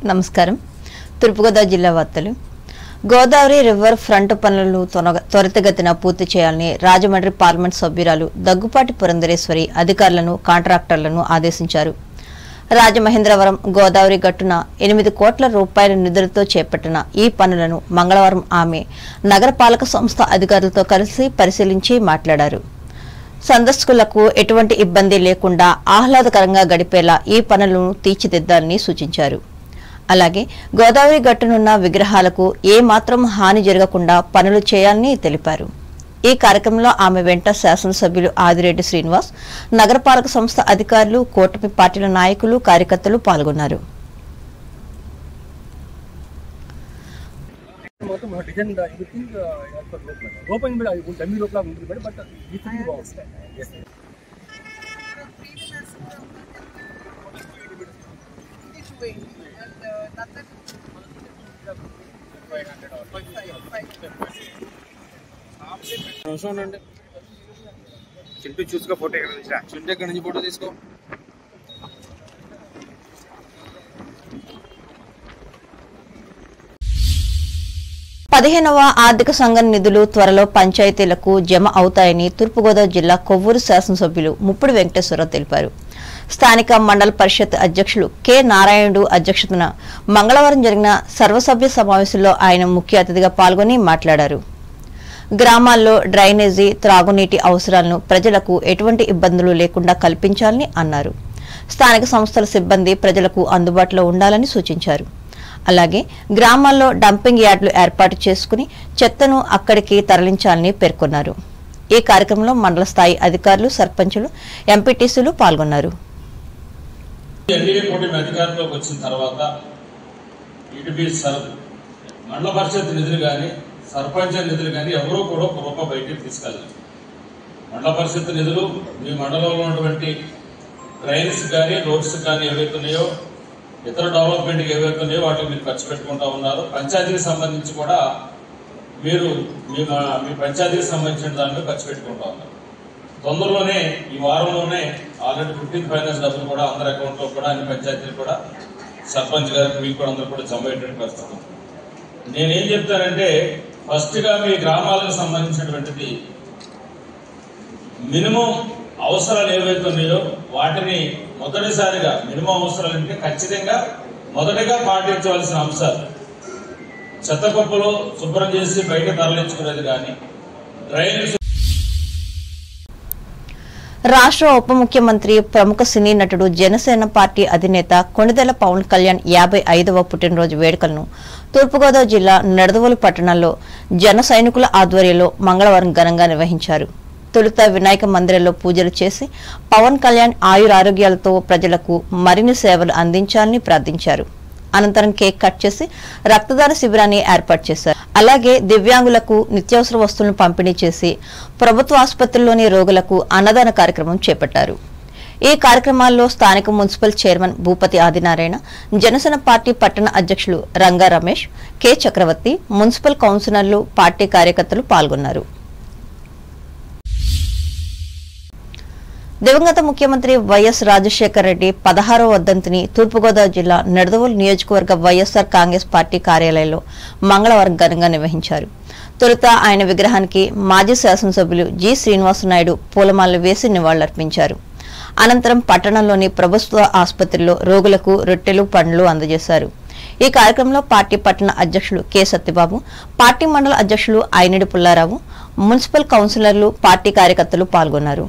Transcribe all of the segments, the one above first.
నమస్కారం. తూర్పుగోదావరి జిల్లా వార్తలు. గోదావరి రివర్ ఫ్రంట్ పనులను త్వరితగతిన పూర్తి చేయాలని రాజమండ్రి పార్లమెంట్ సభ్యురాలు దగ్గుపాటి పురంధరేశ్వరి అధికారులను, కాంట్రాక్టర్లను ఆదేశించారు. రాజమహేంద్రవరం గోదావరి గట్టున 8 కోట్ల రూపాయల నిధులతో చేపట్టిన ఈ పనులను మంగళవారం ఆమె నగరపాలక సంస్థ అధికారులతో కలిసి పరిశీలించి మాట్లాడారు. సందర్శకులకు ఎటువంటి ఇబ్బంది లేకుండా ఆహ్లాదకరంగా గడిపేలా ఈ పనులను తీర్చిదిద్దాలని సూచించారు. అలాగే గోదావరి గట్టునున్న విగ్రహాలకు ఏమాత్రం హాని జరగకుండా పనులు చేయాలని తెలిపారు. ఈ కార్యక్రమంలో ఆమె వెంట శాసనసభ్యులు ఆదిరెడ్డి శ్రీనివాస్, నగరపాలక సంస్థ అధికారులు, కూటమి పార్టీల నాయకులు, కార్యకర్తలు పాల్గొన్నారు. చింటూ చూసుకో ఫోటో చింటూ ఎక్కడి నుంచి ఫోటో తీసుకో. పదిహేనవ ఆర్థిక సంఘం నిధులు త్వరలో పంచాయతీలకు జమ అవుతాయని తూర్పుగోదావరి జిల్లా కొవ్వూరు శాసనసభ్యులు ముప్పుడు వెంకటేశ్వరరావు తెలిపారు. స్థానిక మండల పరిషత్ అధ్యక్షులు కె నారాయణుడు అధ్యక్షతన మంగళవారం జరిగిన సర్వసభ్య సమావేశంలో ఆయన ముఖ్య అతిథిగా పాల్గొని మాట్లాడారు. గ్రామాల్లో డ్రైనేజీ, త్రాగునీటి అవసరాలను ప్రజలకు ఎటువంటి ఇబ్బందులు లేకుండా కల్పించాలని అన్నారు. స్థానిక సంస్థల సిబ్బంది ప్రజలకు అందుబాటులో ఉండాలని సూచించారు. అలాగే గ్రామాల్లో డంపింగ్ యార్డులు ఏర్పాటు చేసుకుని చెత్తను అక్కడికి తరలించాలని పేర్కొన్నారు. ఈ కార్యక్రమంలో మండల స్థాయి అధికారులు, సర్పంచులు, ఎంపీటీసీలు పాల్గొన్నారు. అధికారంలోకి వచ్చిన తర్వాత మండల పరిషత్ నిధులు కానీ, సర్పంచ్ నిధులు కానీ ఎవరూ కూడా ఒక రూపాయి బయటికి తీసుకెళ్ళాలి. మండల పరిషత్ నిధులు మీ మండలంలో ఉన్నటువంటి డ్రైన్స్ కానీ, రోడ్స్ కానీ ఏవైతున్నాయో, ఇతర డెవలప్మెంట్కి ఏవైతున్నాయో వాటికి మీరు ఖర్చు పెట్టుకుంటా ఉన్నారు. పంచాయతీకి సంబంధించి కూడా మీరు మీ పంచాయతీకి సంబంధించిన దాంట్లో ఖర్చు పెట్టుకుంటా ఉన్నారు. తొందరలోనే ఈ వారంలోనే ఆల్రెడీ 15th ఫైనాన్స్ డబ్బులు కూడా అందరి అకౌంట్లో కూడా అన్ని పంచాయతీలు కూడా సర్పంచ్ గారికి మీకు కూడా అందరూ కూడా జమ అయ్యేటువంటి పరిస్థితి. నేనేం చెప్తానంటే, ఫస్ట్గా మీ గ్రామాలకు సంబంధించినటువంటిది మినిమం అవసరాలు ఏవైతే ఉన్నాయో వాటిని మొదటిసారిగా మినిమం అవసరాలు అంటే ఖచ్చితంగా మొదటగా పాటించవలసిన అంశాలు చెత్త కుప్పలు శుభ్రం చేసి బయట తరలించుకునేది కానీ, డ్రైనేజ్. రాష్ట్ర ఉప ముఖ్యమంత్రి, ప్రముఖ సినీ నటుడు, జనసేన పార్టీ అధినేత కొణిదెల పవన్ కళ్యాణ్ 55వ పుట్టినరోజు వేడుకలను తూర్పుగోదావరి జిల్లా నిడదవోలు పట్టణంలో జన సైనికుల ఆధ్వర్యంలో మంగళవారం ఘనంగా నిర్వహించారు. తొలుత వినాయక మందిరంలో పూజలు చేసి పవన్ కళ్యాణ్ ఆయురారోగ్యాలతో ప్రజలకు మరిన్ని సేవలు అందించాలని ప్రార్థించారు. అనంతరం కేక్ కట్ చేసి రక్తదాన శిబిరాన్ని ఏర్పాటు చేశారు. అలాగే దివ్యాంగులకు నిత్యావసర వస్తువులను పంపిణీ చేసి ప్రభుత్వ ఆసుపత్రుల్లోని రోగులకు అన్నదాన కార్యక్రమం చేపట్టారు. ఈ కార్యక్రమాల్లో స్థానిక municipal chairman Bhupathi Adinarayana, Janasena party పట్టణ అధ్యక్షులు రంగా రమేష్, కె చక్రవర్తి, మున్సిపల్ కౌన్సిలర్లు, పార్టీ కార్యకర్తలు పాల్గొన్నారు. దివంగత ముఖ్యమంత్రి వైఎస్ రాజశేఖర రెడ్డి 16వ వర్ధంతిని తూర్పుగోదావరి జిల్లా నిడదవోలు నియోజకవర్గ వైఎస్ఆర్ కాంగ్రెస్ పార్టీ కార్యాలయంలో మంగళవారం ఘనంగా నిర్వహించారు. తొలుత ఆయన విగ్రహానికి మాజీ శాసనసభ్యులు జి శ్రీనివాసనాయుడు పూలమాలలు వేసి నివాళులర్పించారు. అనంతరం పట్టణంలోని ప్రభుత్వ ఆసుపత్రిలో రోగులకు రొట్టెలు, పండ్లు అందజేశారు. ఈ కార్యక్రమంలో పార్టీ పట్టణ అధ్యక్షులు కె సత్యబాబు, పార్టీ మండల అధ్యక్షులు అయినడి పుల్లారావు, మున్సిపల్ కౌన్సిలర్లు, పార్టీ కార్యకర్తలు పాల్గొన్నారు.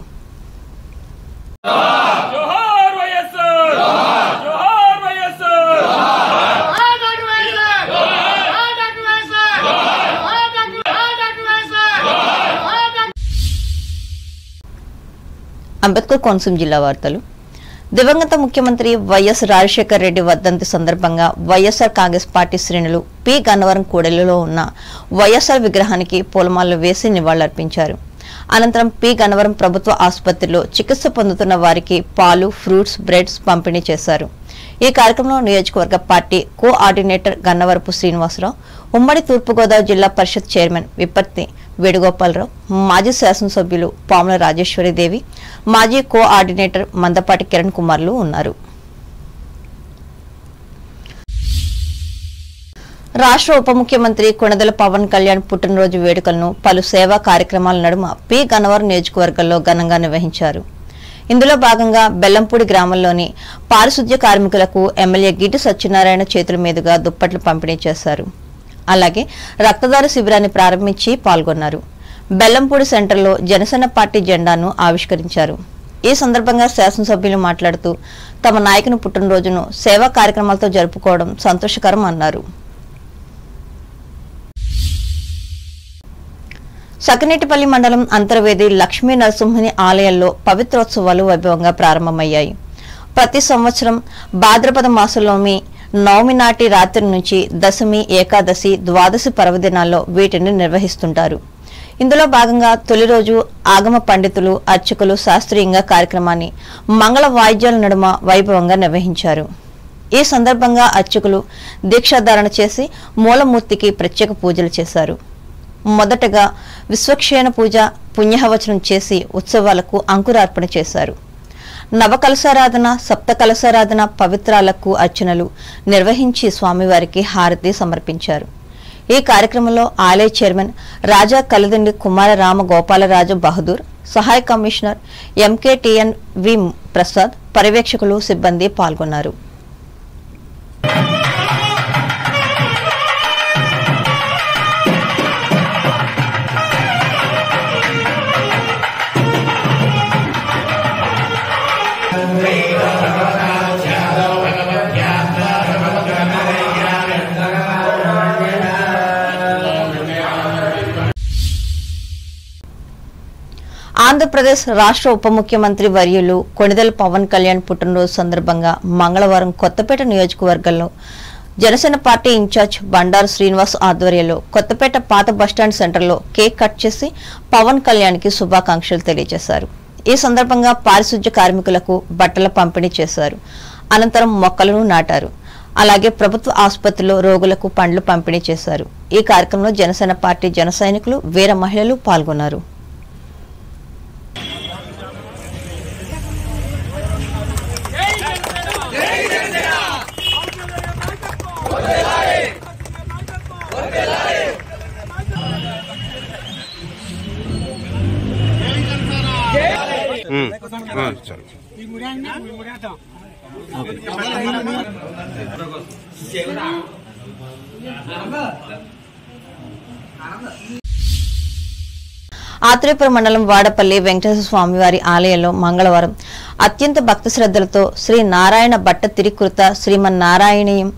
అంబేద్కర్ కోనసీమ జిల్లా వార్తలు. దివంగత ముఖ్యమంత్రి వైఎస్ రాజశేఖర రెడ్డి వర్ధంతి సందర్భంగా వైఎస్ఆర్ కాంగ్రెస్ పార్టీ శ్రేణులు పి గన్నవరం కూడలిలో ఉన్న వైఎస్ఆర్ విగ్రహానికి పూలమాలలు వేసి నివాళులర్పించారు. అనంతరం పి గన్నవరం ప్రభుత్వ ఆసుపత్రిలో చికిత్స పొందుతున్న వారికి పాలు, ఫ్రూట్స్, బ్రెడ్స్ పంపిణీ చేశారు. ఈ కార్యక్రమంలో నియోజకవర్గ పార్టీ కోఆర్డినేటర్ గన్నవరపు శ్రీనివాసరావు, ఉమ్మడి తూర్పుగోదావరి జిల్లా పరిషత్ చైర్మన్ విపత్తి వేణుగోపాలరావు, మాజీ శాసనసభ్యులు పాముల రాజేశ్వరిదేవి, మాజీ కోఆర్డినేటర్ మందపాటి కిరణ్ కుమార్లు ఉన్నారు. రాష్ట్ర ఉప ముఖ్యమంత్రి కొణిదెల పవన్ కళ్యాణ్ పుట్టినరోజు వేడుకలను పలు సేవా కార్యక్రమాల నడుమ పి గన్నవరం నియోజకవర్గంలో ఘనంగా నిర్వహించారు. ఇందులో భాగంగా బెల్లంపూడి గ్రామంలోని పారిశుద్ధ్య కార్మికులకు ఎమ్మెల్యే గిడ్డి సత్యనారాయణ చేతుల మీదుగా దుప్పట్లు పంపిణీ చేశారు. అలాగే రక్తదాన శిబిరాన్ని ప్రారంభించి పాల్గొన్నారు. బెల్లంపూడి సెంటర్లో జనసేన పార్టీ జెండాను ఆవిష్కరించారు. ఈ సందర్భంగా శాసనసభ్యులు మాట్లాడుతూ తమ నాయకుని పుట్టినరోజును సేవా కార్యక్రమాలతో జరుపుకోవడం సంతోషకరం అన్నారు. సకినేటిపల్లి మండలం అంతర్వేది లక్ష్మీ నరసింహుని ఆలయాల్లో పవిత్రోత్సవాలు వైభవంగా ప్రారంభమయ్యాయి. ప్రతి సంవత్సరం భాద్రపద మాసంలోని నవమి నాటి రాత్రి నుంచి దశమి, ఏకాదశి, ద్వాదశి పర్వదినాల్లో వీటిని నిర్వహిస్తుంటారు. ఇందులో భాగంగా తొలి రోజు ఆగమ పండితులు, అర్చకులు శాస్త్రీయంగా కార్యక్రమాన్ని మంగళ వాయిద్యాల నడుమ వైభవంగా నిర్వహించారు. ఈ సందర్భంగా అర్చకులు దీక్షాధారణ చేసి మూలమూర్తికి ప్రత్యేక పూజలు చేశారు. మొదటగా విశ్వక్షేణ పూజ, పుణ్యహవచనం చేసి ఉత్సవాలకు అంకురార్పణ చేశారు. నవకలశారాధన, సప్త కలశారాధన, పవిత్రాలకు అర్చనలు నిర్వహించి స్వామివారికి హారతి సమర్పించారు. ఈ కార్యక్రమంలో ఆలయ చైర్మన్ రాజా కలిదండి కుమార రామ గోపాలరాజు బహదూర్, సహాయ కమిషనర్ ఎంకేటిఎన్ వి ప్రసాద్, పర్యవేక్షకులు, సిబ్బంది పాల్గొన్నారు. ఆంధ్రప్రదేశ్ రాష్ట్ర ఉప ముఖ్యమంత్రి వర్యులు కొణిదెల పవన్ కళ్యాణ్ పుట్టినరోజు సందర్భంగా మంగళవారం కొత్తపేట నియోజకవర్గంలో జనసేన పార్టీ ఇన్ఛార్జ్ బండారు శ్రీనివాస్ ఆధ్వర్యంలో కొత్తపేట పాత బస్టాండ్ సెంటర్లో కేక్ కట్ చేసి పవన్ కళ్యాణ్కి శుభాకాంక్షలు తెలియజేశారు. ఈ సందర్భంగా పారిశుద్ధ్య కార్మికులకు బట్టల పంపిణీ చేశారు. అనంతరం మొక్కలను నాటారు. అలాగే ప్రభుత్వ ఆసుపత్రిలో రోగులకు పండ్లు పంపిణీ చేశారు. ఈ కార్యక్రమంలో జనసేన పార్టీ జన సైనికులు, వీర మహిళలు పాల్గొన్నారు. ఆత్రేయపురం మండలం వాడపల్లి వెంకటేశ్వర స్వామివారి ఆలయంలో మంగళవారం అత్యంత భక్తి శ్రద్ధలతో శ్రీ నారాయణ భట్ట తిరికృత శ్రీమన్నారాయణీయం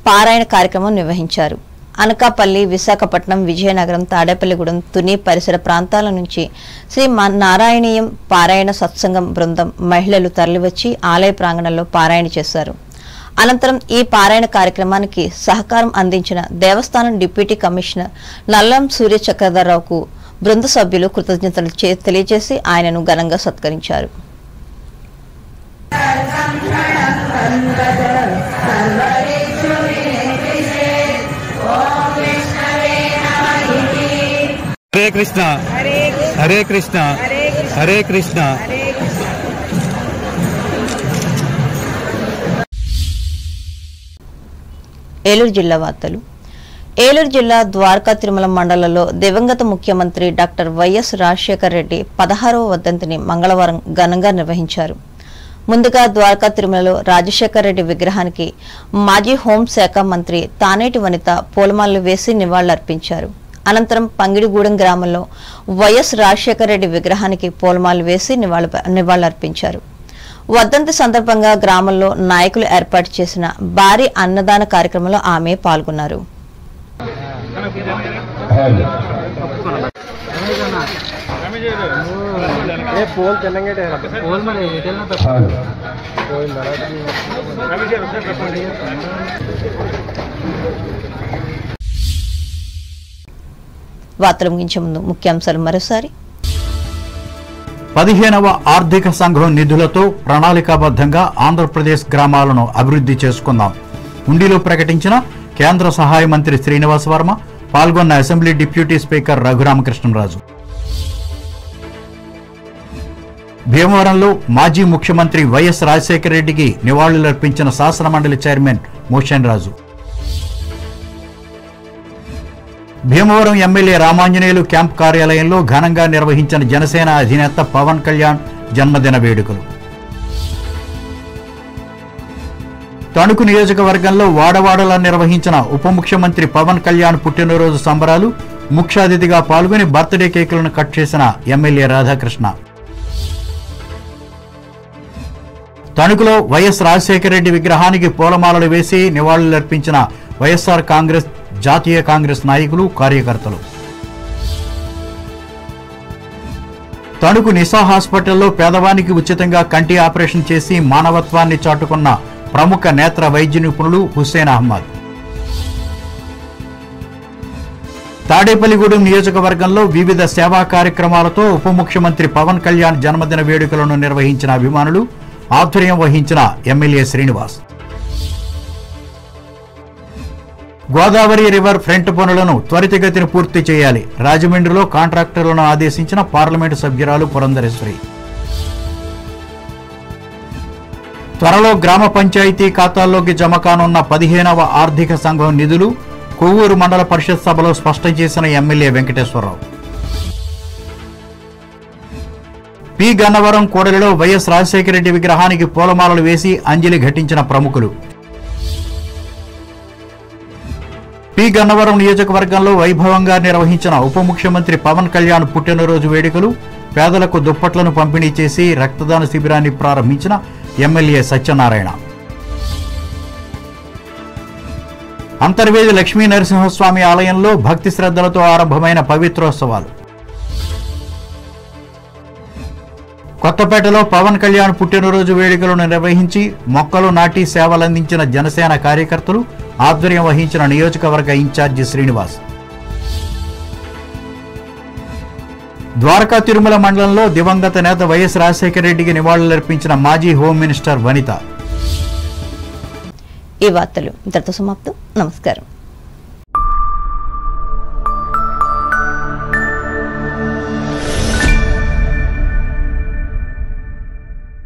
పారాయణ కార్యక్రమం నిర్వహించారు. అనకాపల్లి, విశాఖపట్నం, విజయనగరం, తాడేపల్లిగూడెం, తుని పరిసర ప్రాంతాల నుంచి శ్రీ నారాయణీయం పారాయణ సత్సంగం బృందం మహిళలు తరలివచ్చి ఆలయ ప్రాంగణంలో పారాయణ చేశారు. అనంతరం ఈ పారాయణ కార్యక్రమానికి సహకారం అందించిన దేవస్థానం డిప్యూటీ కమిషనర్ నల్లం సూర్య చక్రధర్రావుకు బృంద సభ్యులు కృతజ్ఞతలు తెలియజేసి ఆయనను ఘనంగా సత్కరించారు. హరే కృష్ణ హరే కృష్ణ హరే కృష్ణ. ఏలూరు జిల్లా వార్తలు. ఏలూరు జిల్లా ద్వారకా తిరుమల మండలంలో దివంగత ముఖ్యమంత్రి డాక్టర్ వైఎస్ రాజశేఖర రెడ్డి 16వ వర్ధంతిని మంగళవారం ఘనంగా నిర్వహించారు. ముందుగా ద్వారకా తిరుమలలో రాజశేఖర రెడ్డి విగ్రహానికి మాజీ హోంశాఖ మంత్రి తానేటి వనిత పూలమాలలు వేసి నివాళులర్పించారు. అనంతరం పంగిడిగూడెం గ్రామంలో వైఎస్ రాజశేఖర రెడ్డి విగ్రహానికి పూలమాలలు వేసి నివాళులర్పించారు. వర్ధంతి సందర్భంగా గ్రామంలో నాయకులు ఏర్పాటు చేసిన భారీ అన్నదాన కార్యక్రమంలో ఆమె పాల్గొన్నారు. వార్తలు ముగించే ముందు ముఖ్యాంశాలు మరోసారి. 15వ ఆర్థిక సంఘం నిధులతో ప్రణాళికాబద్ధంగా ఆంధ్రప్రదేశ్ గ్రామాలను అభివృద్ధి చేసుకుందాం. ఉండిలో ప్రకటించిన కేంద్ర సహాయ మంత్రి శ్రీనివాస్ వర్మ. పాల్గొన్న అసెంబ్లీ డిప్యూటీ స్పీకర్ రఘురామకృష్ణరాజు. భీమవరంలో మాజీ ముఖ్యమంత్రి వైఎస్ రాజశేఖర రెడ్డికి నివాళులర్పించిన శాసనమండలి చైర్మన్ మోషన్ రాజు. భీమవరం ఎమ్మెల్యే రామాంజనేయులు క్యాంప్ కార్యాలయంలో ఘనంగా నిర్వహించిన జనసేన అధినేత పవన్ కళ్యాణ్ జన్మదిన వేడుకలు. తణుకు నియోజకవర్గంలో వాడవాడలా నిర్వహించిన ఉప ముఖ్యమంత్రి పవన్ కళ్యాణ్ పుట్టినరోజు సంబరాలు. ముఖ్య అతిథిగా పాల్గొని బర్త్డే కేకులను కట్ చేసిన ఎమ్మెల్యే రాధాకృష్ణ. తణుకులో వైఎస్ రాజశేఖర రెడ్డి విగ్రహానికి పూలమాలలు వేసి నివాళులర్పించిన వైఎస్ఆర్ కాంగ్రెస్ జాతీయ కాంగ్రెస్ నాయకులు, కార్యకర్తలు. తణుకు నిసా హాస్పిటల్లో పేదవానికి ఉచితంగా కంటి ఆపరేషన్ చేసి మానవత్వాన్ని చాటుకున్న ప్రముఖ నేత్ర వైద్య నిపుణులు హుస్సేన్ అహ్మద్. తాడేపల్లిగూడెం నియోజకవర్గంలో వివిధ సేవా కార్యక్రమాలతో ఉప ముఖ్యమంత్రి పవన్ కళ్యాణ్ జన్మదిన వేడుకలను నిర్వహించిన అభిమానులు. ఆధ్వర్యం వహించిన MLA Srinivas. Godavari river front పనులను త్వరితగతిన పూర్తి చేయాలి. రాజమండ్రిలో కాంట్రాక్టర్లను ఆదేశించిన పార్లమెంటు సభ్యురాలు పురంధరేశ్వరి. త్వరలో గ్రామ పంచాయతీ ఖాతాల్లోకి జమ కానున్న 15వ ఆర్థిక సంఘం నిధులు కొవ్వూరు మండల పరిషత్ సభలో స్పష్టం చేసిన ఎమ్మెల్యే వెంకటేశ్వరరావు. పి గన్నవరం కూడలిలో వైఎస్ రాజశేఖర రెడ్డి విగ్రహానికి పూలమాలలు వేసి అంజలి ఘటించిన ప్రముఖులు. పి గన్నవరం నియోజకవర్గంలో వైభవంగా నిర్వహించిన ఉప ముఖ్యమంత్రి పవన్ కళ్యాణ్ పుట్టినరోజు వేడుకలు. పేదలకు దుప్పట్లను పంపిణీ చేసి రక్తదాన శిబిరాన్ని ప్రారంభించిన ఎమ్మెల్యే సత్యనారాయణ. అంతర్వేది లక్ష్మీ నరసింహస్వామి ఆలయంలో భక్తి శ్రద్ధలతో ఆరంభమైన పవిత్రోత్సవాలు. కొత్తపేటలో పవన్ కళ్యాణ్ పుట్టినరోజు వేడుకలను నిర్వహించి మొక్కలు నాటి సేవలందించిన జనసేన కార్యకర్తలు. ఆధ్వర్యం వహించిన నియోజకవర్గ ఇన్ఛార్జి శ్రీనివాస్. ద్వారకా తిరుమల మండలంలో దివంగత నేత వైఎస్ రాజశేఖర రెడ్డికి నివాళులర్పించిన మాజీ హోం మినిస్టర్ వనిత. ఈ వార్తలు ఇంతటితో సమాప్తం. నమస్కారం.